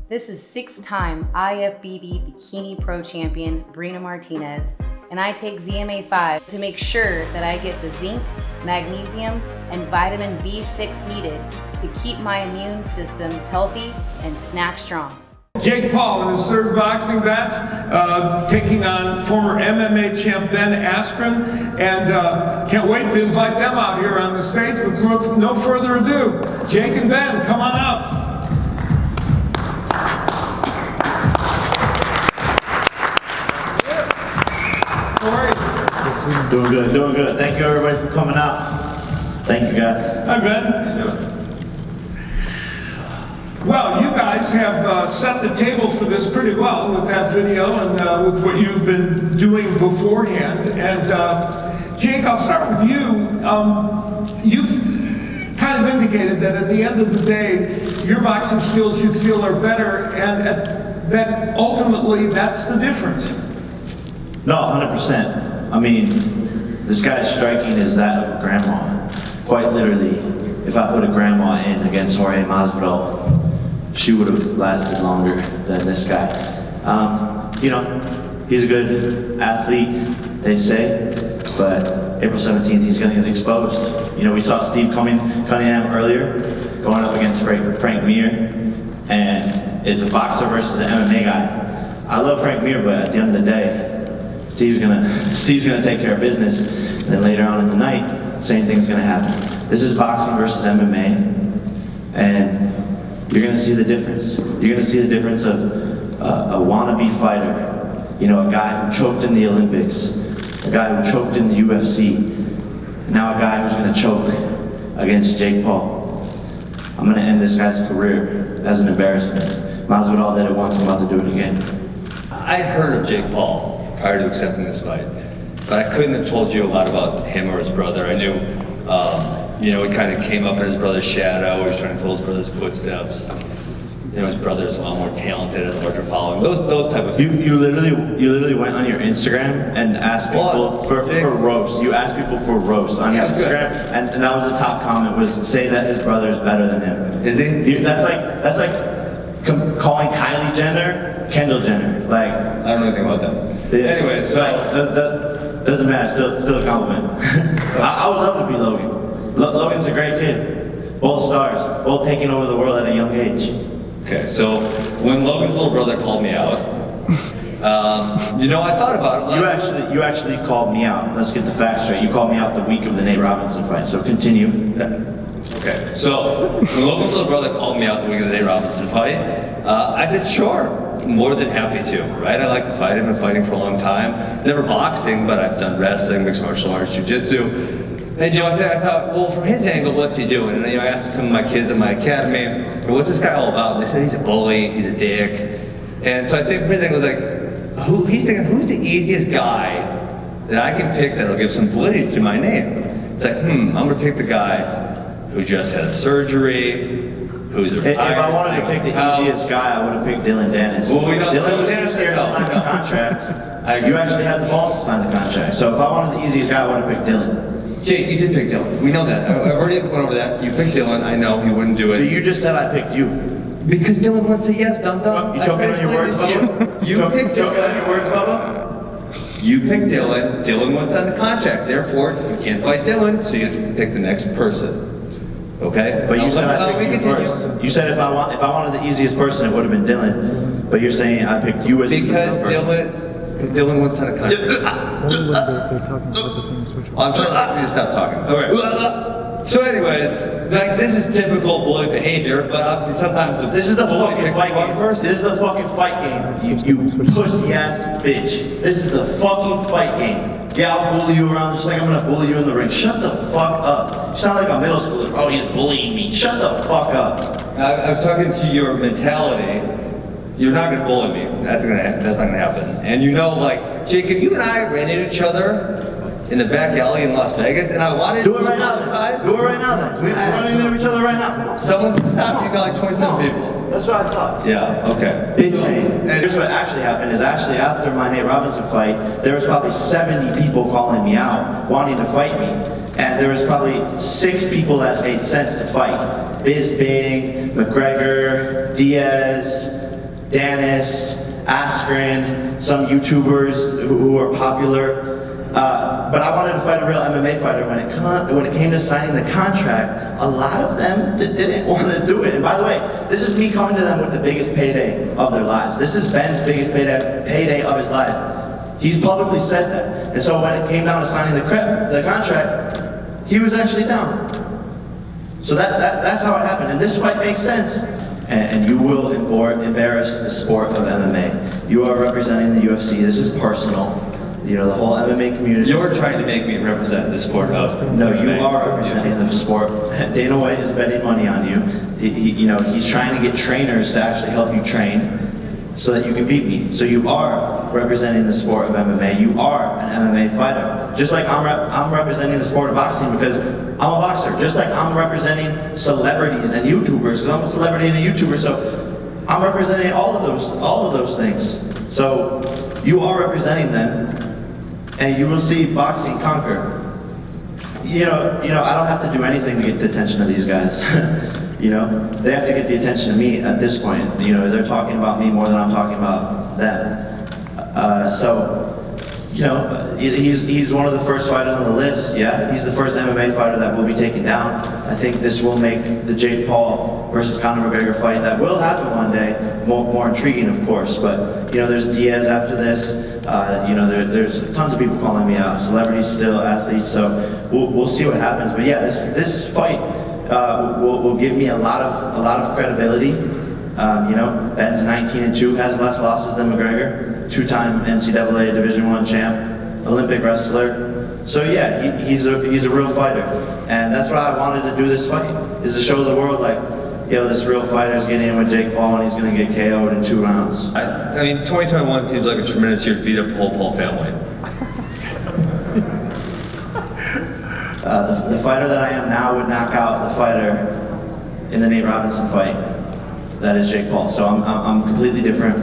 This is 6-time IFBB Bikini Pro Champion Brina Martinez, and I take ZMA5 to make sure that I get the zinc, magnesium, and vitamin B6 needed to keep my immune system healthy and snack strong. Jake Paul in his third boxing match, taking on former MMA champ Ben Askren, and can't wait to invite them out here on the stage. With no further ado, Jake and Ben, come on up. How are you? Doing good, doing good. Thank you everybody for coming out. Thank you guys. Hi Ben. How you doing? Well, you guys have set the table for this pretty well with that video and with what you've been doing beforehand. And Jake, I'll start with you. You've kind of indicated that at the end of the day, your boxing skills you feel are better, and that ultimately that's the difference. No, 100%. I mean, this guy's striking is that of a grandma. Quite literally, if I put a grandma in against Jorge Masvidal, she would have lasted longer than this guy. You know, he's a good athlete, they say, but April 17th, he's gonna get exposed. You know, we saw Steve Cunningham earlier, going up against Frank Mir, and it's a boxer versus an MMA guy. I love Frank Mir, but at the end of the day, Steve's gonna take care of business, and then later on in the night, same thing's gonna happen. This is boxing versus MMA, and you're gonna see the difference. You're gonna see the difference of a wannabe fighter, you know, a guy who choked in the Olympics, a guy who choked in the UFC, and now a guy who's gonna choke against Jake Paul. I'm gonna end this guy's career as an embarrassment. Masvidal did it once, I'm about to do it again. I'd heard of Jake Paul prior to accepting this fight, but I couldn't have told you a lot about him or his brother. I knew, you know, he kind of came up in his brother's shadow. He was trying to follow his brother's footsteps. You know, his brother's a lot more talented and a larger following. Those type of things. You literally went on your Instagram and asked people for roast. You asked people for roast on your Instagram, and that was the top comment, was say that his brother is better than him. Is he? That's like calling Kylie Jenner Kendall Jenner. Like, I don't know anything about them. Yeah. Anyway, so that doesn't matter. Still a compliment. I would love to be Logan. Logan's a great kid. Both stars, both taking over the world at a young age. Okay, so when Logan's little brother called me out, you know, I thought about it. You actually called me out. Let's get the facts straight. You called me out the week of the Nate Robinson fight. So continue. Okay, so when Logan's little brother called me out the week of the Nate Robinson fight, I said sure. More than happy to, right? I like to fight. I've been fighting for a long time. Never boxing, but I've done wrestling, mixed martial arts, jiu-jitsu. And you know, I thought, well, from his angle, what's he doing? And you know, I asked some of my kids at my academy, what's this guy all about? And they said he's a bully, he's a dick. And so I think from his angle, it was like, he's thinking, who's the easiest guy that I can pick that'll give some validity to my name? It's like, I'm gonna pick the guy who just had a surgery, who's a If I wanted to pick the easiest guy, I would have picked Dylan Dennis. Well, we don't. Dylan was too scared to sign the contract. You actually had the balls to sign the contract. So if I wanted the easiest guy, I would have picked Dylan. Jake, you did pick Dylan. We know that. I've already went over that. You picked Dylan. I know he wouldn't do it. But you just said I picked you. Because Dylan wants to say yes, dum-dum. You choking on your words, Bubba? You picked Dylan. Choking on your words, Bubba? You picked Dylan. Dylan wants to sign the contract. Therefore, you can't fight Dylan, so you have to pick the next person. Okay? But you said I picked you first. You said if I wanted the easiest person, it would have been Dylan. But you're saying I picked you as the easiest person. Because Dylan wants to sign a contract. I'm trying to get you to stop talking. Okay. So anyways, like, this is typical bully behavior, but obviously sometimes this is the bully fucking picks fight the wrong game. person. This is the fucking fight game. You pussy ass bitch. This is the fucking fight game. Yeah, I'll bully you around just like I'm gonna bully you in the ring. Shut the fuck up. You sound like a middle schooler. Oh, he's bullying me. Shut the fuck up. I was talking to your mentality. You're not gonna bully me. That's not gonna happen. And you know, like, Jake, if you and I ran into each other in the back alley in Las Vegas, and I wanted to do it right now. Do it right now then. We're running into each other right now. Someone's gonna stop you. You got like 27 people. That's what I thought. Yeah, okay. And here's what actually happened is actually after my Nate Robinson fight, there was probably 70 people calling me out, wanting to fight me. And there was probably 6 people that made sense to fight. Bisping, McGregor, Diaz, Dennis, Askren, some YouTubers who are popular. But I wanted to fight a real MMA fighter. When it came to signing the contract, a lot of them didn't want to do it. And by the way, this is me coming to them with the biggest payday of their lives. This is Ben's biggest payday of his life. He's publicly said that. And so when it came down to signing the contract, he was actually down. So that's how it happened. And this fight makes sense. And you will embarrass the sport of MMA. You are representing the UFC. This is personal. You know, the whole MMA community. You're trying to make me represent the sport of No, MMA. you are representing the sport. Dana White is betting money on you. He's trying to get trainers to actually help you train so that you can beat me. So you are representing the sport of MMA. You are an MMA fighter. Just like I'm representing the sport of boxing because I'm a boxer. Just like I'm representing celebrities and YouTubers because I'm a celebrity and a YouTuber. So I'm representing all of those things. So you are representing them. And you will see boxing conquer. You know, I don't have to do anything to get the attention of these guys. You know, they have to get the attention of me at this point. You know, they're talking about me more than I'm talking about them. So, you know, he's one of the first fighters on the list. Yeah, he's the first MMA fighter that will be taken down. I think this will make the Jake Paul versus Conor McGregor fight that will happen one day more intriguing, of course. But you know, there's Diaz after this. You know, there's tons of people calling me out, celebrities still, athletes. So we'll see what happens. But yeah, this fight will give me a lot of credibility. You know, Ben's 19-2, has less losses than McGregor, two-time NCAA Division I champ, Olympic wrestler. So yeah, he's a real fighter, and that's why I wanted to do this fight, is to show the world like, yo, this real fighter's getting in with Jake Paul and he's gonna get KO'd in 2 rounds. I mean, 2021 seems like a tremendous year to beat up the whole Paul family. The fighter that I am now would knock out the fighter in the Nate Robinson fight. That is Jake Paul. So I'm completely different.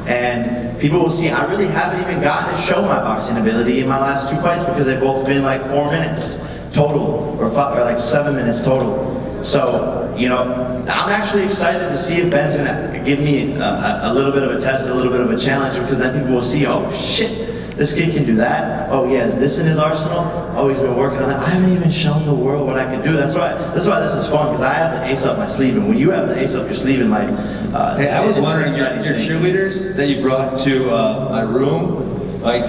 And people will see, I really haven't even gotten to show my boxing ability in my last 2 fights because they've both been like 4 minutes total, or like 7 minutes total. So, you know, I'm actually excited to see if Ben's gonna give me a little bit of a test, a little bit of a challenge, because then people will see, oh shit, this kid can do that. Oh, he has this in his arsenal. Oh, he's been working on that. I haven't even shown the world what I can do. That's why this is fun, because I have the ace up my sleeve, and when you have the ace up your sleeve in life, hey, I was wondering, your cheerleaders that you brought to my room, like,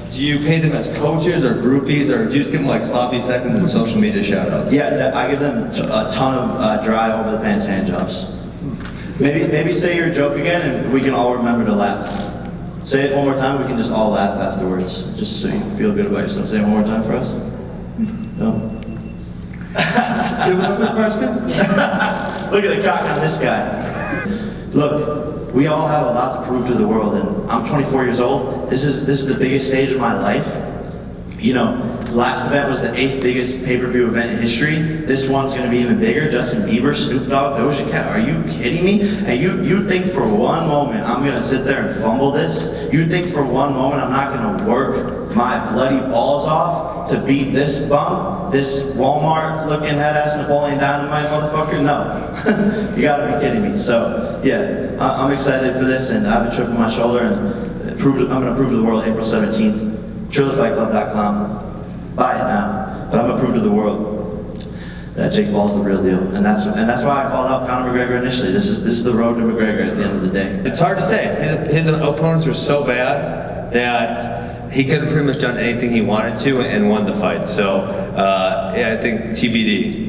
do you pay them as coaches or groupies, or do you just give them like sloppy seconds and social media shout-outs? Yeah, I give them a ton of dry over the pants hand jobs. Maybe say your joke again, and we can all remember to laugh. Say it one more time, we can just all laugh afterwards, just so you feel good about yourself. Say it one more time for us. No? You have another question? Look at the cock on this guy. Look, we all have a lot to prove to the world, and I'm 24 years old. This is the biggest stage of my life. You know, the last event was the 8th biggest pay-per-view event in history. This one's gonna be even bigger. Justin Bieber, Snoop Dogg, Doja Cat. Are you kidding me? And you think for one moment I'm gonna sit there and fumble this? You think for one moment I'm not gonna work my bloody balls off to beat this bum? This Walmart-looking head-ass Napoleon Dynamite motherfucker? No. You gotta be kidding me. So, yeah, I'm excited for this, and I have a chip on my shoulder, and I'm gonna prove to the world April 17th. TrillerFightClub.com. Buy it now. But I'm gonna prove to the world that Jake Paul's the real deal, and that's why I called out Conor McGregor initially. This is the road to McGregor at the end of the day. It's hard to say. His opponents were so bad that he could have pretty much done anything he wanted to and won the fight. So yeah, I think TBD.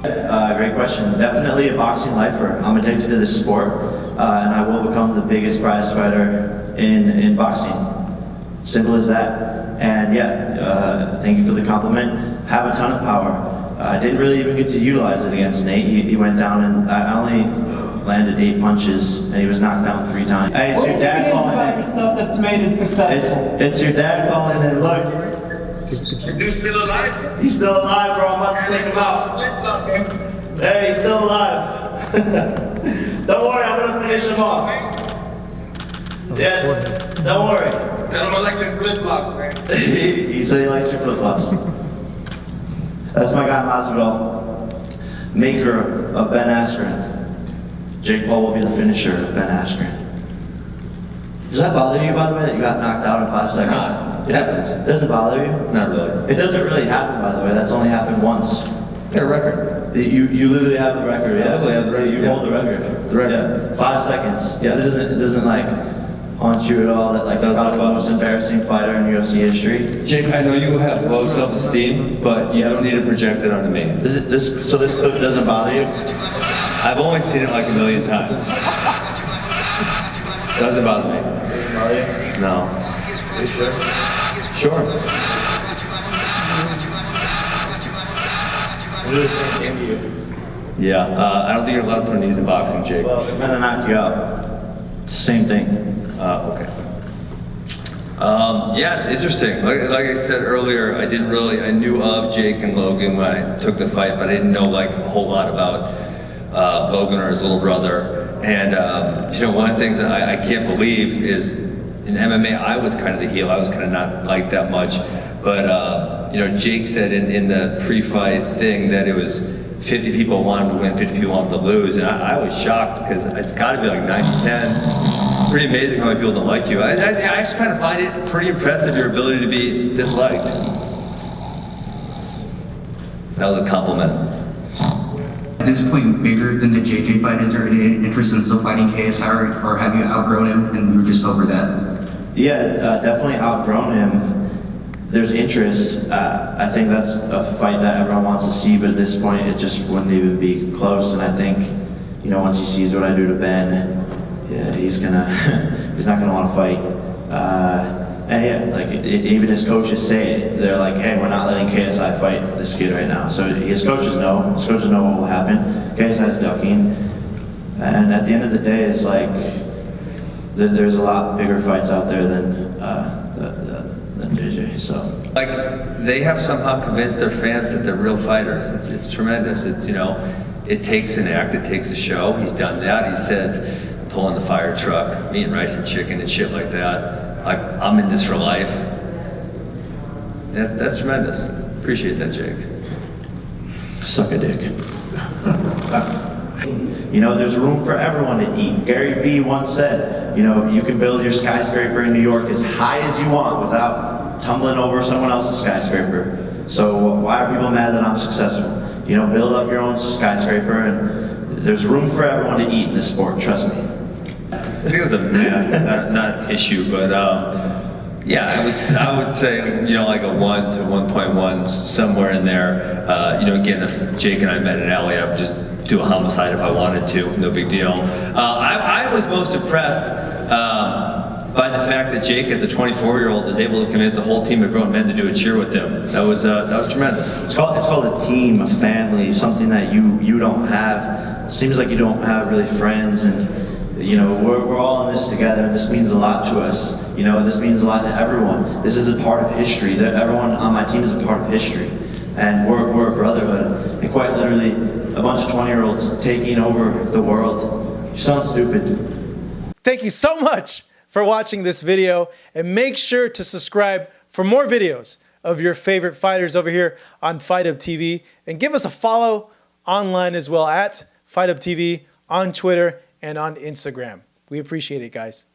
Great question. Definitely a boxing lifer. I'm addicted to this sport, and I will become the biggest prize fighter in boxing. Simple as that. And yeah, thank you for the compliment. Have a ton of power. I didn't really even get to utilize it against Nate. He went down, and I only landed 8 punches, and he was knocked down 3 times. Hey, it's your dad calling in. Yourself that's made it successful. It's your dad calling in. Look. Is he still alive? He's still alive, bro. I'm about to take him out. Hey, he's still alive. Don't worry, I'm gonna finish him off. Yeah, don't worry. Tell him I like them flip-flops, man. He said he likes your flip-flops. That's my guy Masvidal, maker of Ben Askren. Jake Paul will be the finisher of Ben Askren. Does that bother you, by the way, that you got knocked out in 5 seconds? Nah, it happens. Does it bother you? Not really. It doesn't really happen, by the way. That's only happened once. Got a record. You literally have the record. Yeah, I literally have the record. You hold the record. The record. Yeah. 5 seconds. Yeah. It doesn't like haunt you at all. That like you're probably the most embarrassing fighter in UFC history. Jake, I know you have low self-esteem, but you don't need to project it onto me. So this clip doesn't bother you? I've only seen it like a million times. Doesn't bother me. Doesn't bother you? No. Are you sure? Sure. What do this thing to you? Yeah, I don't think you're allowed to throw knees in boxing, Jake. Well, they're gonna knock you out. It's the same thing. Okay. Yeah, it's interesting. Like I said earlier, I knew of Jake and Logan when I took the fight, but I didn't know like a whole lot about Logan or his little brother. And one of the things that I can't believe is in MMA, I was kind of the heel. I was kind of not liked that much. But Jake said in the pre-fight thing that it was 50 people wanted to win, 50 people wanted to lose, and I was shocked because it's got to be like 90-10. Pretty amazing how many people don't like you. I actually kind of find it pretty impressive, your ability to be disliked. That was a compliment. At this point, bigger than the JJ fight, is there any interest in still fighting KSI, or have you outgrown him and you're just over that? Yeah, definitely outgrown him. There's interest. I think that's a fight that everyone wants to see, but at this point, it just wouldn't even be close. And I think, once he sees what I do to Ben, yeah, he's not gonna want to fight. And yeah, like even his coaches say it. They're like, hey, we're not letting KSI fight this kid right now. So his coaches know. His coaches know what will happen. KSI's ducking. And at the end of the day, it's like there's a lot bigger fights out there than JJ. So like they have somehow convinced their fans that they're real fighters. It's tremendous. It takes an act. It takes a show. He's done that. He says, pulling the fire truck, eating rice and chicken and shit like that. I'm in this for life. That's tremendous. Appreciate that, Jake. Suck a dick. There's room for everyone to eat. Gary Vee once said, you can build your skyscraper in New York as high as you want without tumbling over someone else's skyscraper. So why are people mad that I'm successful? Build up your own skyscraper, and there's room for everyone to eat in this sport, trust me. I think it was a mass, not a tissue, but yeah, I would say like a 1 to 1.1 somewhere in there. Again, if Jake and I met in LA, I would just do a homicide if I wanted to, no big deal. I was most impressed by the fact that Jake, as a 24-year-old, is able to convince a whole team of grown men to do a cheer with him. That was tremendous. It's called a team, a family, something that you don't have. Seems like you don't have really friends, and we're all in this together, and this means a lot to us. This means a lot to everyone. This is a part of history. Everyone on my team is a part of history, and we're a brotherhood. And quite literally, a bunch of 20-year-olds taking over the world. You sound stupid. Thank you so much for watching this video, and make sure to subscribe for more videos of your favorite fighters over here on Fight Up TV, and give us a follow online as well at Fight Up TV on Twitter and on Instagram. We appreciate it, guys.